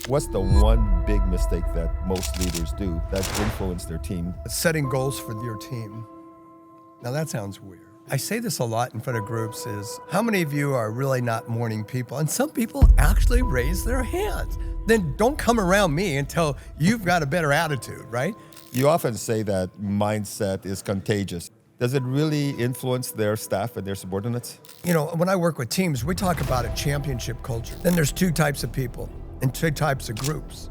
What's the one big mistake that most leaders do that influence their team? Setting goals for your team. Now that sounds weird. I say this a lot in front of groups is, how many of you are really not morning people? And some people actually raise their hands. Then don't come around me until you've got a better attitude, right? You often say that mindset is contagious. Does it really influence their staff and their subordinates? You know, when I work with teams, we talk about a championship culture. Then there's two types of people and two types of groups,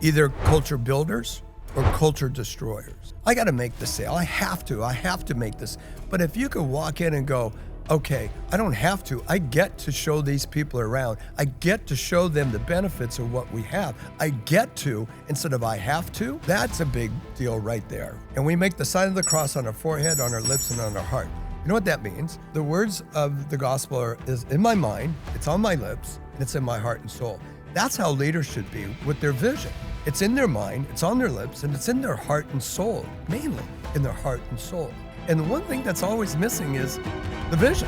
either culture builders or culture destroyers. I got to make the sale. I have to make this. But if you could walk in and go, okay, I don't have to. I get to show these people around. I get to show them the benefits of what we have. I get to, instead of I have to, that's a big deal right there. And we make the sign of the cross on our forehead, on our lips, and on our heart. You know what that means? The words of the gospel is in my mind, it's on my lips, and it's in my heart and soul. That's how leaders should be with their vision. It's in their mind, it's on their lips, and it's in their heart and soul, mainly in their heart and soul. And the one thing that's always missing is the vision.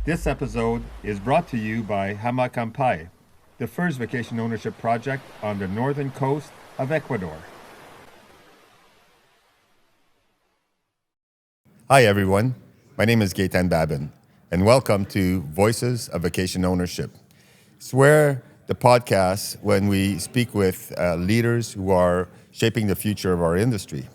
This episode is brought to you by Hamacampai, the first vacation ownership project on the northern coast of Ecuador. Hi everyone, my name is Gaetan Babin, and welcome to Voices of Vacation Ownership. It's where the podcast when we speak with leaders who are shaping the future of our industry.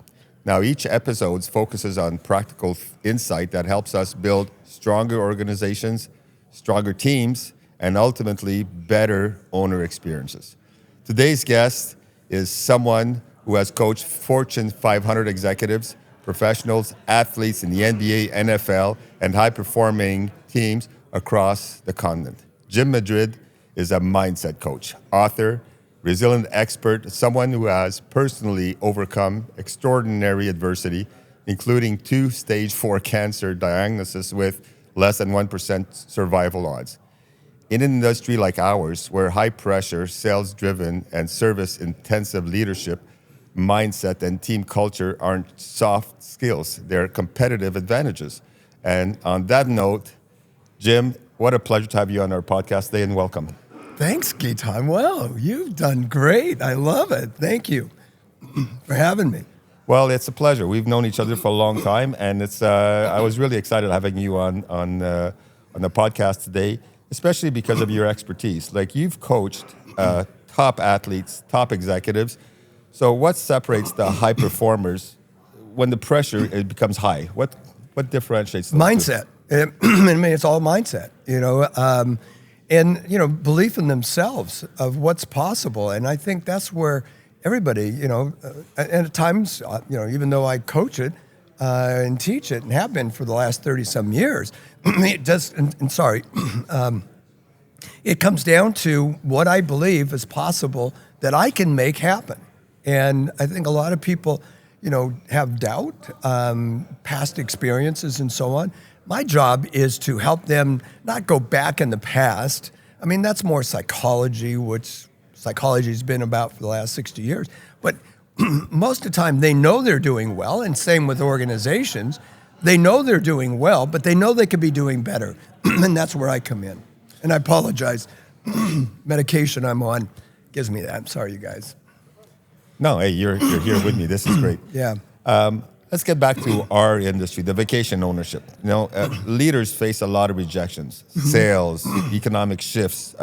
Now, each episode focuses on practical insight that helps us build stronger organizations, stronger teams, and ultimately better owner experiences. Today's guest is someone who has coached Fortune 500 executives, professionals, athletes in the NBA, NFL, and high-performing teams across the continent. Jim Madrid is a mindset coach, author, resilient expert, someone who has personally overcome extraordinary adversity, including 2 stage 4 cancer diagnoses with less than 1% survival odds. In an industry like ours, where high pressure, sales-driven, and service-intensive leadership, mindset, and team culture aren't soft skills, they're competitive advantages. And on that note, Jim, what a pleasure to have you on our podcast today, and welcome. Thanks, Gaetan. Well, you've done great. I love it. Thank you for having me. Well, it's a pleasure. We've known each other for a long time, and it's. I was really excited having you on the podcast today, especially because of your expertise. Like, you've coached top athletes, top executives. So what separates the high performers when the pressure it becomes high? What differentiates them? Mindset. I mean, it's all mindset, you know. And, you know, belief in themselves of what's possible. And I think that's where everybody, you know, and at times, you know, even though I coach it and teach it and have been for the last 30-some years, it does, it comes down to what I believe is possible that I can make happen. And I think a lot of people, you know, have doubt, past experiences and so on. My job is to help them not go back in the past. I mean, that's more psychology, which psychology's been about for the last 60 years. But most of the time, they know they're doing well, and same with organizations. They know they're doing well, but they know they could be doing better. And that's where I come in. And I apologize. Medication I'm on gives me that. I'm sorry, you guys. No, hey, you're here with me. This is great. Yeah. Let's get back to our industry, the vacation ownership. You know, leaders face a lot of rejections, sales, economic shifts,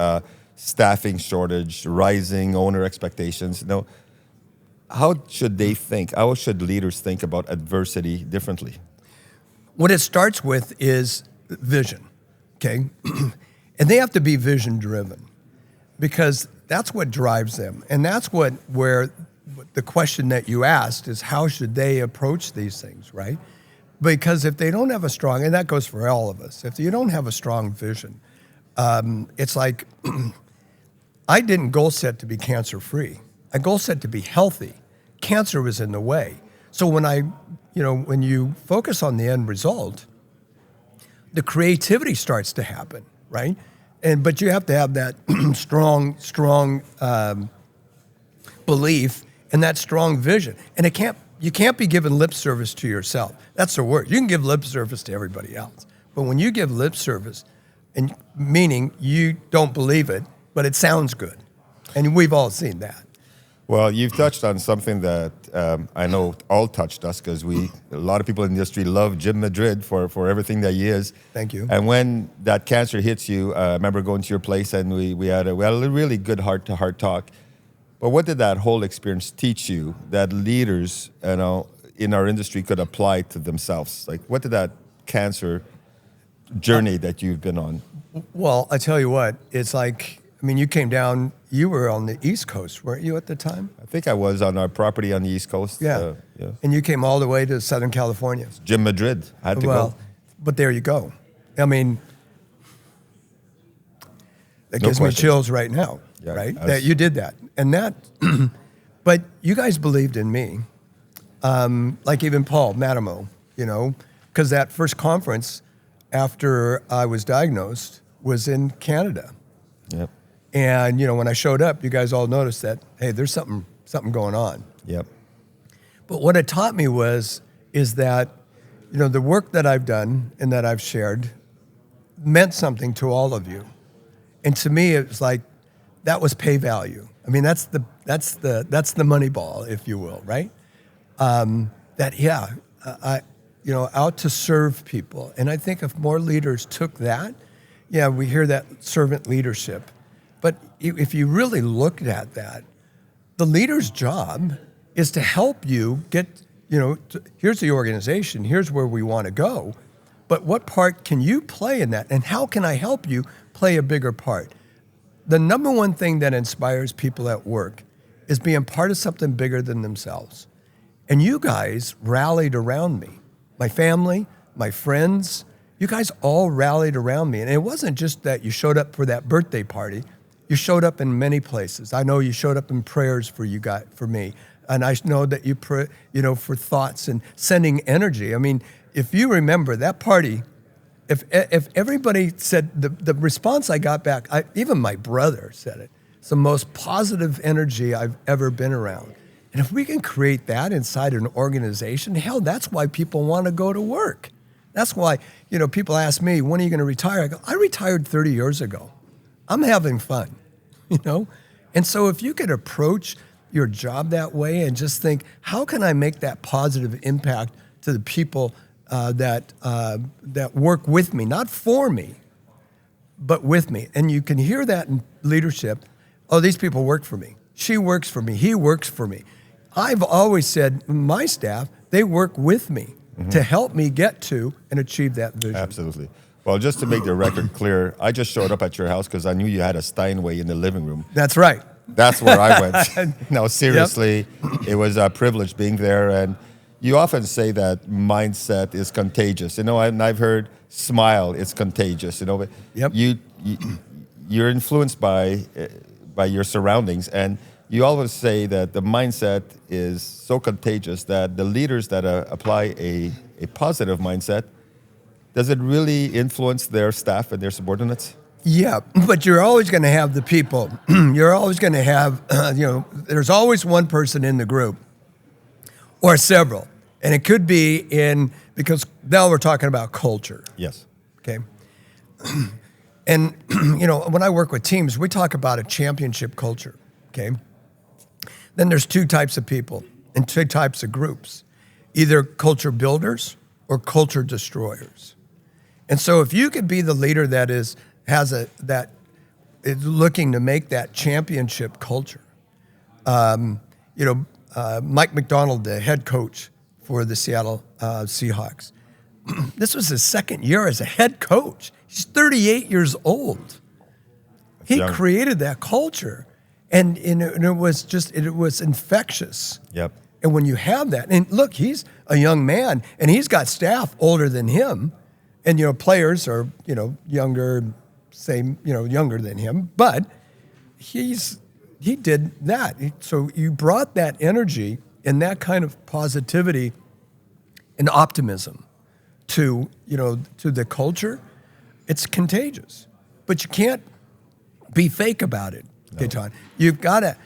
staffing shortage, rising owner expectations. You know, how should they think? How should leaders think about adversity differently? What it starts with is vision, okay? And they have to be vision driven because that's what drives them. And that's where the question that you asked is, how should they approach these things, right? Because if they don't have a strong, and that goes for all of us, if you don't have a strong vision, it's like, I didn't goal set to be cancer free. I goal set to be healthy. Cancer was in the way. So when you focus on the end result, the creativity starts to happen, right? But you have to have that strong belief and that strong vision. And you can't be giving lip service to yourself. That's the word. You can give lip service to everybody else. But when you give lip service, and meaning you don't believe it, but it sounds good, And we've all seen that. Well, you've touched on something that I know all touched us because a lot of people in the industry love Jim Madrid for everything that he is. Thank you. And when that cancer hits you, I remember going to your place and we had a really good heart-to-heart talk. But what did that whole experience teach you that leaders, in our industry could apply to themselves? Like, what did that cancer journey that you've been on? Well, I tell you what, it's like, you came down, you were on the East Coast, weren't you at the time? I think I was on our property on the East Coast. Yeah. And you came all the way to Southern California. Jim Madrid. I had to go. But there you go. That gives me chills right now, right? That you did that. And that, but you guys believed in me. Like even Paul Matimo, because that first conference after I was diagnosed was in Canada. Yep. And, when I showed up, you guys all noticed that, hey, there's something going on. Yep. But what it taught me is that, the work that I've done and that I've shared meant something to all of you. And to me, it was like, that was pay value. That's the money ball, if you will, right? Out to serve people. And I think if more leaders took that, we hear that servant leadership. But if you really looked at that, the leader's job is to help you get, here's the organization, here's where we want to go. But what part can you play in that? And how can I help you play a bigger part? The number one thing that inspires people at work is being part of something bigger than themselves. And you guys rallied around me. My family, my friends, you guys all rallied around me. And it wasn't just that you showed up for that birthday party. You showed up in many places. I know you showed up in prayers for me. And I know that you pray, for thoughts and sending energy. If you remember that party, if everybody said, the response I got back, even my brother said it, it's the most positive energy I've ever been around. And if we can create that inside an organization, hell, that's why people want to go to work. That's why, people ask me, when are you going to retire? I go, I retired 30 years ago. I'm having fun, And so if you could approach your job that way and just think, how can I make that positive impact to the people that work with me, not for me, but with me. And you can hear that in leadership. Oh, these people work for me. She works for me. He works for me. I've always said, my staff, they work with me to help me get to and achieve that vision. Absolutely. Well, just to make the record clear, I just showed up at your house because I knew you had a Steinway in the living room. That's right. That's where I went. No, seriously, It was a privilege being there. And you often say that mindset is contagious. And I've heard smile, it's contagious. But you're influenced by your surroundings. And you always say that the mindset is so contagious that the leaders that apply a positive mindset, does it really influence their staff and their subordinates? Yeah, but you're always going to have the people. You're always going to have, there's always one person in the group or several. And it could be because now we're talking about culture. Yes. Okay. And, when I work with teams, we talk about a championship culture. Okay. Then there's two types of people and two types of groups, either culture builders or culture destroyers. And so if you could be the leader that is looking to make that championship culture, Mike McDonald, the head coach for the Seattle Seahawks, this was his second year as a head coach. He's 38 years old. He created that culture, and it was infectious. Yep. And when you have that, and look, he's a young man, and he's got staff older than him. And, players are, younger than him, but he did that. So you brought that energy and that kind of positivity and optimism to the culture. It's contagious, but you can't be fake about it, Gaetan. You've got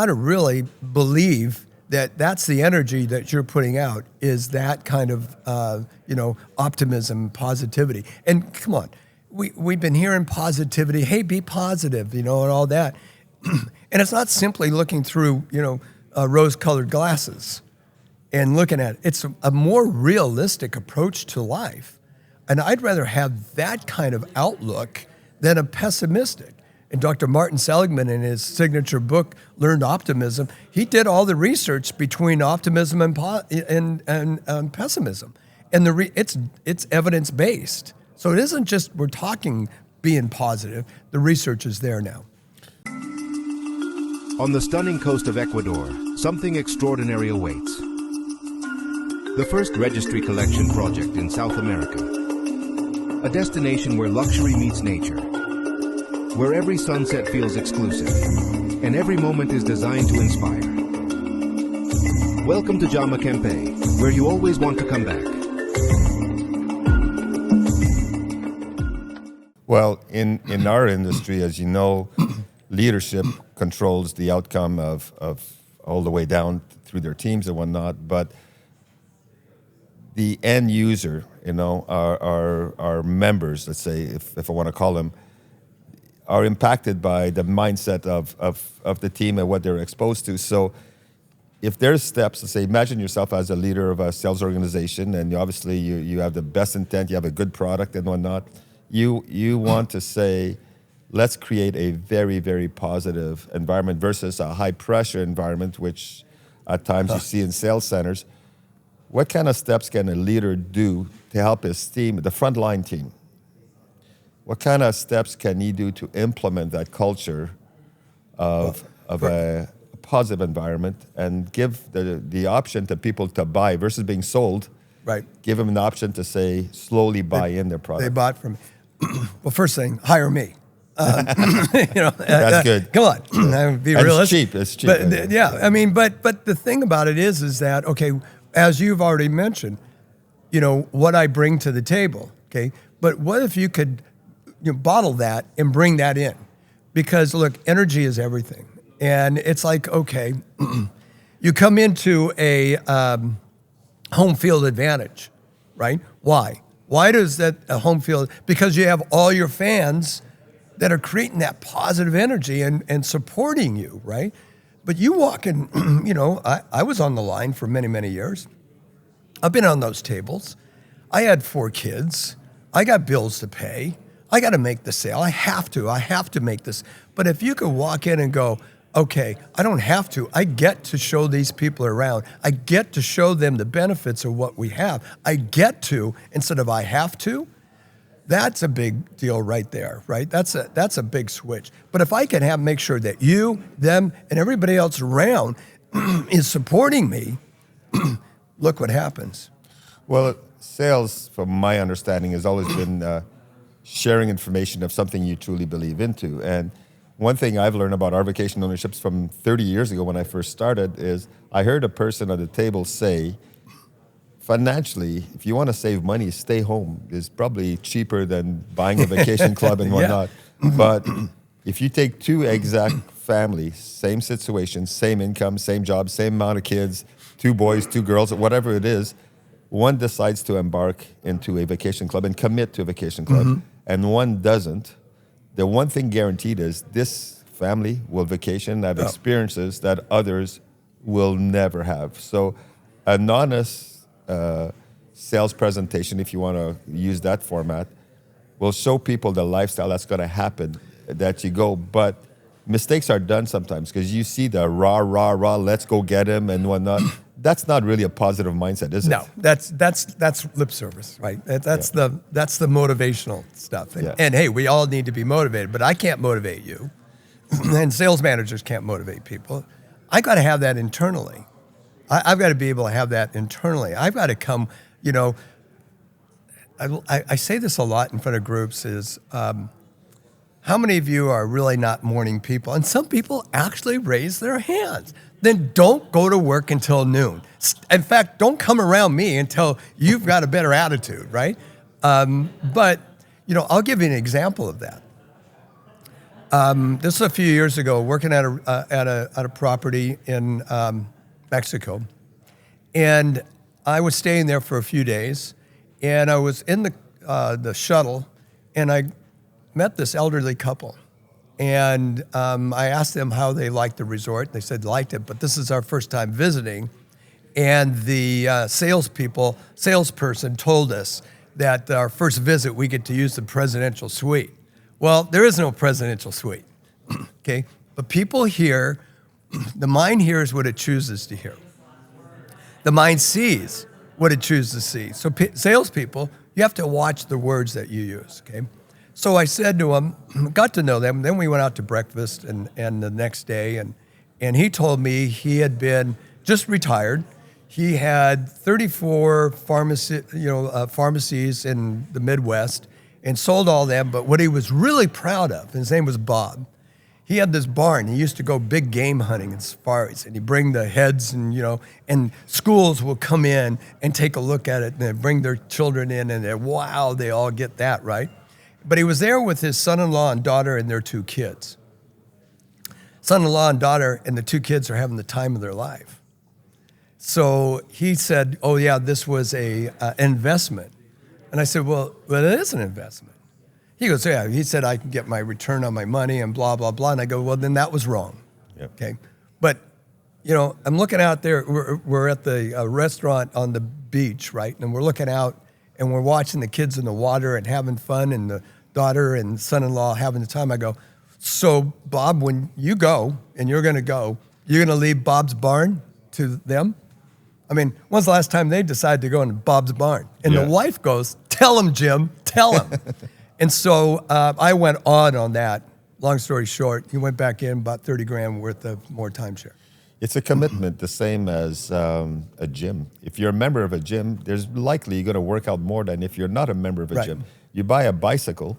to really believe that that's the energy that you're putting out, is that kind of, optimism, positivity. And come on, we've been hearing positivity. Hey, be positive, and all that. And it's not simply looking through, rose-colored glasses and looking at it. It's a more realistic approach to life. And I'd rather have that kind of outlook than a pessimistic. And Dr. Martin Seligman, in his signature book, Learned Optimism, he did all the research between optimism and pessimism. And it's evidence-based. So it isn't just we're talking being positive. The research is there now. On the stunning coast of Ecuador, something extraordinary awaits. The first registry collection project in South America. A destination where luxury meets nature. Where every sunset feels exclusive, and every moment is designed to inspire. Welcome to Jama Kempe, where you always want to come back. Well, in our industry, as you know, leadership controls the outcome of all the way down through their teams and whatnot, but the end user, our members, let's say, if I want to call them, are impacted by the mindset of the team and what they're exposed to. So if there's steps to say, imagine yourself as a leader of a sales organization, and obviously you have the best intent, you have a good product and whatnot, you want to say, let's create a very, very positive environment versus a high-pressure environment, which at times you see in sales centers. What kind of steps can a leader do to help his team, the frontline team? What kind of steps can he do to implement that culture of a positive environment and give the option to people to buy versus being sold? Right. Give them an option to say, slowly buy in their product. They bought from me. Well, first thing, hire me. That's good. Come on, I would be realistic. It's cheap. But but the thing about it is that, okay, as you've already mentioned, what I bring to the table, okay, but what if you could bottle that and bring that in? Because look, energy is everything. And it's like, okay, you come into a home field advantage, right? Why? Why does that a home field? Because you have all your fans that are creating that positive energy and supporting you, right? But you walk in, I was on the line for many, many years. I've been on those tables. I had 4 kids. I got bills to pay. I got to make the sale. I have to make this. But if you could walk in and go, okay, I don't have to. I get to show these people around. I get to show them the benefits of what we have. I get to, instead of I have to. That's a big deal right there, right? That's a big switch. But if I can make sure that you, them, and everybody else around is supporting me, look what happens. Well, sales, from my understanding, has always been sharing information of something you truly believe into. And one thing I've learned about our vacation ownerships from 30 years ago when I first started is I heard a person at the table say, financially, if you want to save money, stay home. It's probably cheaper than buying a vacation club and whatnot. Yeah. But if you take 2 exact families, same situation, same income, same job, same amount of kids, 2 boys, 2 girls, whatever it is, one decides to embark into a vacation club and commit to a vacation club, and one doesn't, the one thing guaranteed is this family will vacation and have experiences that others will never have. So an honest sales presentation, if you want to use that format, will show people the lifestyle that's going to happen that you go. But mistakes are done sometimes because you see the rah, let's go get him and whatnot. That's not really a positive mindset, is it? No, that's lip service, right? That's the motivational stuff. And hey, we all need to be motivated, but I can't motivate you, and sales managers can't motivate people. I got to have that internally. I've got to be able to have that internally. I've got to come. I say this a lot in front of groups: is how many of you are really not morning people? And some people actually raise their hands. Then don't go to work until noon. In fact, don't come around me until you've got a better attitude, right? But I'll give you an example of that. This is a few years ago, working at a property in Mexico, and I was staying there for a few days, and I was in the shuttle, and I met this elderly couple, And I asked them how they liked the resort. They said liked it, but this is our first time visiting. And the salesperson told us that our first visit, we get to use the presidential suite. Well, there is no presidential suite, okay? But people hear, the mind hears what it chooses to hear. The mind sees what it chooses to see. So salespeople, you have to watch the words that you use, okay? So I said to him, got to know them, then we went out to breakfast and the next day, and he told me he had been just retired. He had 34 pharmacies in the Midwest and sold all them, but what he was really proud of, his name was Bob, he had this barn. He used to go big game hunting in safaris, and he'd bring the heads, and schools will come in and take a look at it, and they'd bring their children in, and wow, they all get that, right? But he was there with his son-in-law and daughter and their 2 kids. Son-in-law and daughter and the 2 kids are having the time of their life. So he said, oh yeah, this was an investment. And I said, well, it is an investment. He goes, yeah. He said, I can get my return on my money and blah, blah, blah. And I go, well, then that was wrong. Yep. Okay. But, I'm looking out there. We're at the restaurant on the beach, right? And we're looking out and we're watching the kids in the water and having fun, and the daughter and son-in-law having the time. I go, so Bob, when you go and you're going to leave Bob's barn to them? I mean, when's the last time they decided to go in Bob's barn? And the wife goes, tell him, Jim, tell him. And so I went on that. Long story short, he went back in, bought 30 grand worth of more timeshare. It's a commitment, the same as a gym. If you're a member of a gym, there's likely you're going to work out more than if you're not a member of a gym. You buy a bicycle,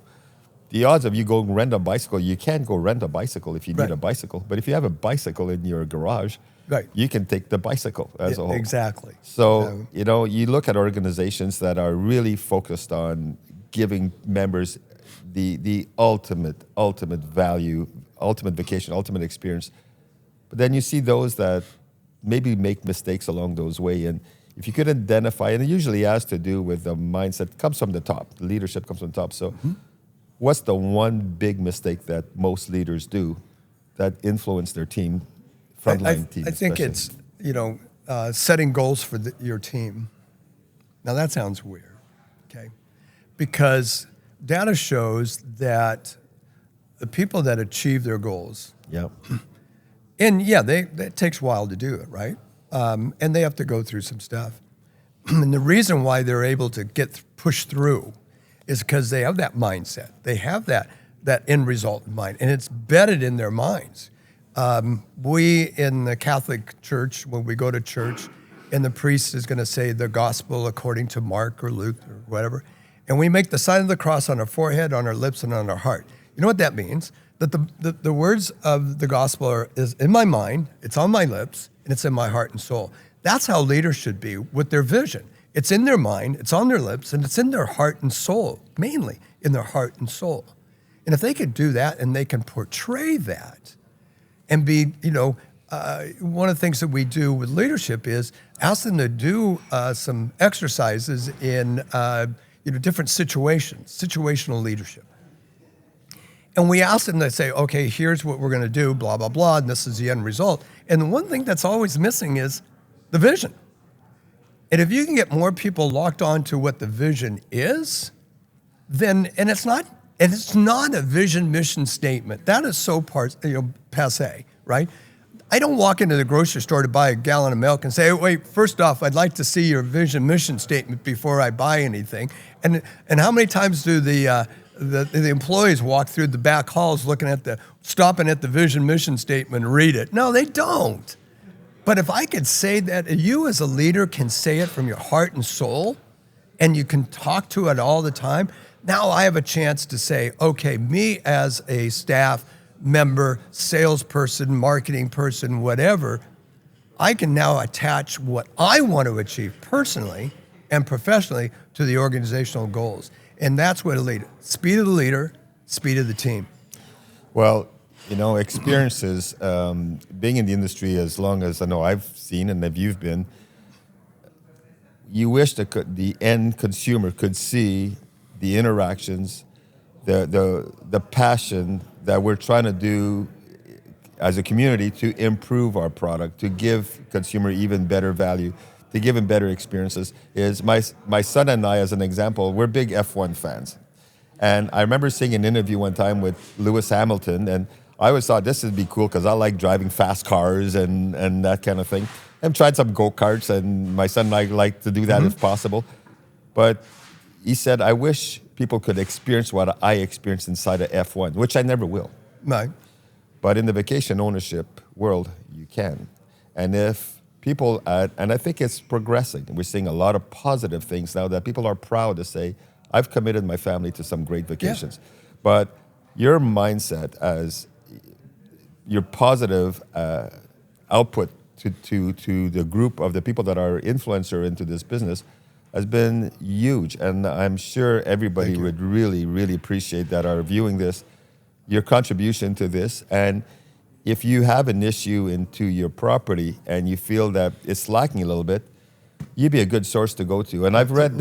the odds of you going rent a bicycle, you can't go rent a bicycle if you need a bicycle. But if you have a bicycle in your garage, you can take the bicycle as a whole. Exactly. So, you look at organizations that are really focused on giving members the ultimate value, ultimate vacation, ultimate experience. But then you see those that maybe make mistakes along those way. And if you could identify, and it usually has to do with the mindset, comes from the top. The leadership comes from the top. So what's the one big mistake that most leaders do that influence their team, frontline team? I think it's, setting goals for your team. Now that sounds weird, okay? Because data shows that the people that achieve their goals, and that takes a while to do it, right? And they have to go through some stuff. And the reason why they're able to push through is because they have that mindset. They have that end result in mind, and it's embedded in their minds. We in the Catholic Church, when we go to church, and the priest is going to say the gospel according to Mark or Luke or whatever, and we make the sign of the cross on our forehead, on our lips, and on our heart. You know what that means? That the words of the gospel is in my mind, it's on my lips, and it's in my heart and soul. That's how leaders should be with their vision. It's in their mind, it's on their lips, and it's in their heart and soul, mainly in their heart and soul. And if they could do that and they can portray that and be, one of the things that we do with leadership is ask them to do some exercises in different situations, situational leadership. And we ask them to say, okay, here's what we're going to do, blah, blah, blah, and this is the end result. And the one thing that's always missing is the vision. And if you can get more people locked on to what the vision is, then, and it's not a vision mission statement. That is so passé, right? I don't walk into the grocery store to buy a gallon of milk and say, wait, first off, I'd like to see your vision mission statement before I buy anything. And how many times do the employees walk through the back halls stopping at the vision mission statement and read it? No, they don't. But if I could say that, you as a leader can say it from your heart and soul, and you can talk to it all the time, now I have a chance to say, okay, me as a staff member, salesperson, marketing person, whatever, I can now attach what I want to achieve personally and professionally to the organizational goals. And that's what a leader, speed of the leader, speed of the team. Well, experiences, being in the industry as long as I know I've seen and that you've been, you wish that the end consumer could see the interactions the passion that we're trying to do as a community to improve our product, to give consumer even better value, to give them better experiences. Is my son and I, as an example, we're big F1 fans. And I remember seeing an interview one time with Lewis Hamilton, and I always thought this would be cool because I like driving fast cars and that kind of thing. I've tried some go-karts, and my son and I like to do that if possible. But he said, I wish people could experience what I experienced inside of F1, which I never will. Right. But in the vacation ownership world, you can. And if people, and I think it's progressing. We're seeing a lot of positive things now that people are proud to say, I've committed my family to some great vacations. Yeah. But your mindset as your positive output to the group of the people that are influencer into this business has been huge. And I'm sure everybody would really, really appreciate that are viewing this, your contribution to this. And if you have an issue into your property and you feel that it's lacking a little bit, you'd be a good source to go to. And I've read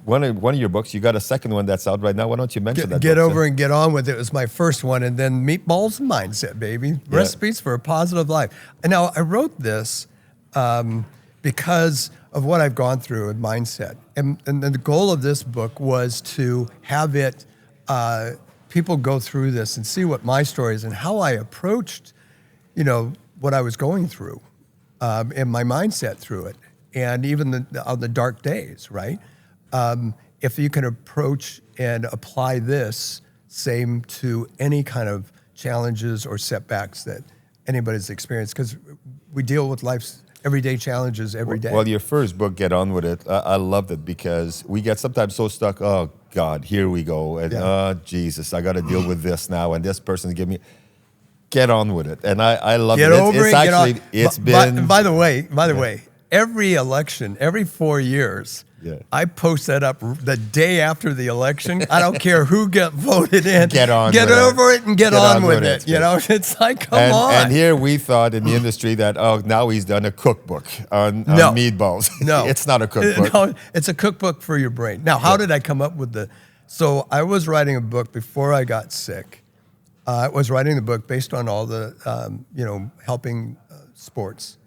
one of your books. You got a second one that's out right now. Why don't you mention that? Get over and get on with it. It was my first one. And then Meatballs and Mindset, baby. Yeah. Recipes for a Positive Life. And now I wrote this because of what I've gone through in Mindset. And the goal of this book was to have it, people go through this and see what my story is and how I approached, what I was going through and my mindset through it. And even on the dark days, right? If you can approach and apply this same to any kind of challenges or setbacks that anybody's experienced, because we deal with life's everyday challenges every day. Well, your first book, Get On With It, I loved it because we get sometimes so stuck, oh, God, here we go. And, oh, Jesus, I got to deal with this now. And this person's giving me... Get on with it. And I love it. Get over it, actually, get on. It's been... By the way, every election, every 4 years, I post that up the day after the election. I don't care who get voted in. Get over it and get on with it. It's like, come on. And here we thought in the industry that, now he's done a cookbook on meatballs. No. It's not a cookbook. No, it's a cookbook for your brain. Now, how did I come up with so I was writing a book before I got sick. I was writing the book based on all the, helping sports.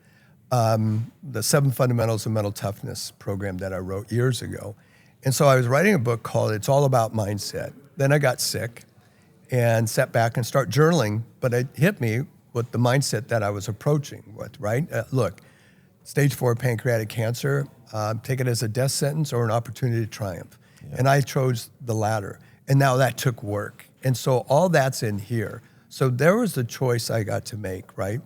The 7 Fundamentals of Mental Toughness program that I wrote years ago. And so I was writing a book called It's All About Mindset. Then I got sick and sat back and started journaling, but it hit me with the mindset that I was approaching with, right? Look, stage 4 pancreatic cancer, take it as a death sentence or an opportunity to triumph. Yeah. And I chose the latter. And now that took work. And so all that's in here. So there was the choice I got to make, right?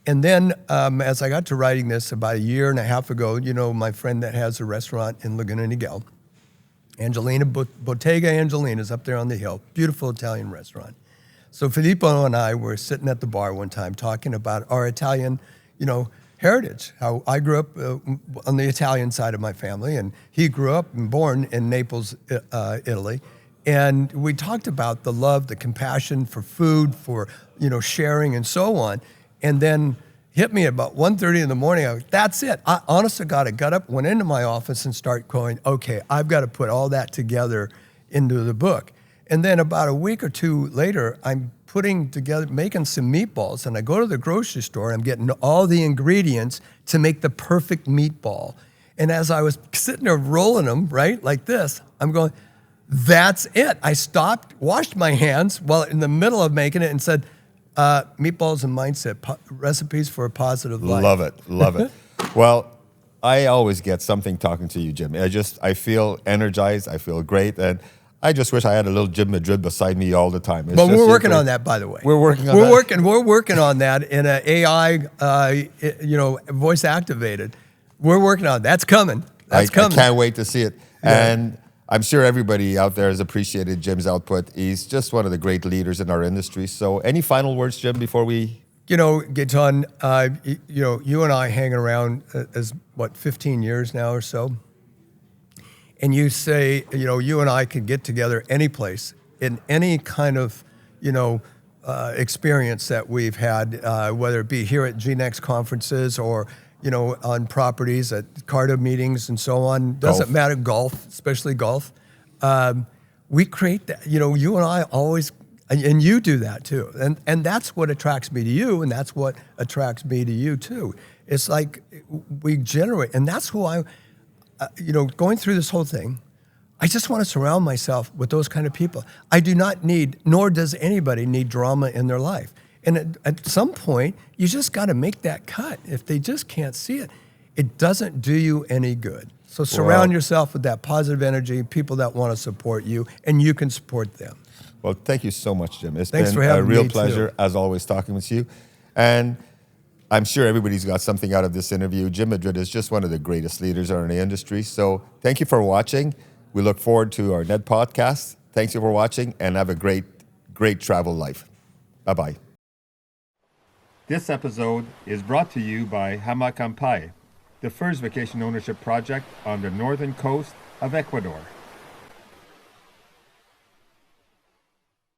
And then as I got to writing this about a year and a half ago, my friend that has a restaurant in Laguna Niguel, Angelina, Bottega Angelina's up there on the hill, beautiful Italian restaurant. So Filippo and I were sitting at the bar one time talking about our Italian, heritage, how I grew up on the Italian side of my family, and he grew up and born in Naples, Italy. And we talked about the love, the compassion for food, for, sharing and so on. And then hit me about 1:30 in the morning. I was, that's it. I, honest to God, I got up, went into my office and started going, okay, I've got to put all that together into the book. And then about a week or two later, I'm making some meatballs. And I go to the grocery store, and I'm getting all the ingredients to make the perfect meatball. And as I was sitting there rolling them, right, like this, I'm going, that's it. I stopped, washed my hands while in the middle of making it and said, Meatballs and Mindset, recipes for a positive life. Love it. Well, I always get something talking to you, Jim. I feel energized. I feel great. And I just wish I had a little Jim Madrid beside me all the time. Well, we're working on that, by the way. We're working on that. We're working on that in an AI, voice activated. We're working on it. That's coming. I can't wait to see it. Yeah. And I'm sure everybody out there has appreciated Jim's output. He's just one of the great leaders in our industry. So any final words, Jim, before we... Gaetan, you and I hang around as, 15 years now or so? And you say, you and I could get together any place in any kind of, experience that we've had, whether it be here at GNext conferences or, on properties at CARTA meetings and so on. Doesn't matter, golf, especially golf. we create that. You know, you and I always, and you do that too. And that's what attracts me to you, and that's what attracts me to you too. It's like we generate, and that's who going through this whole thing, I just want to surround myself with those kind of people. I do not need, nor does anybody need drama in their life. And at some point, you just got to make that cut. If they just can't see it, it doesn't do you any good. So surround yourself with that positive energy, people that want to support you, and you can support them. Well, thank you so much, Jim. It's Thanks been for having a real me, pleasure, too. as always, talking with you. And I'm sure everybody's got something out of this interview. Jim Madrid is just one of the greatest leaders in the industry. So thank you for watching. We look forward to our Ned podcast. Thanks you for watching, and have a great, great travel life. Bye-bye. This episode is brought to you by Hamakampai, the first vacation ownership project on the northern coast of Ecuador.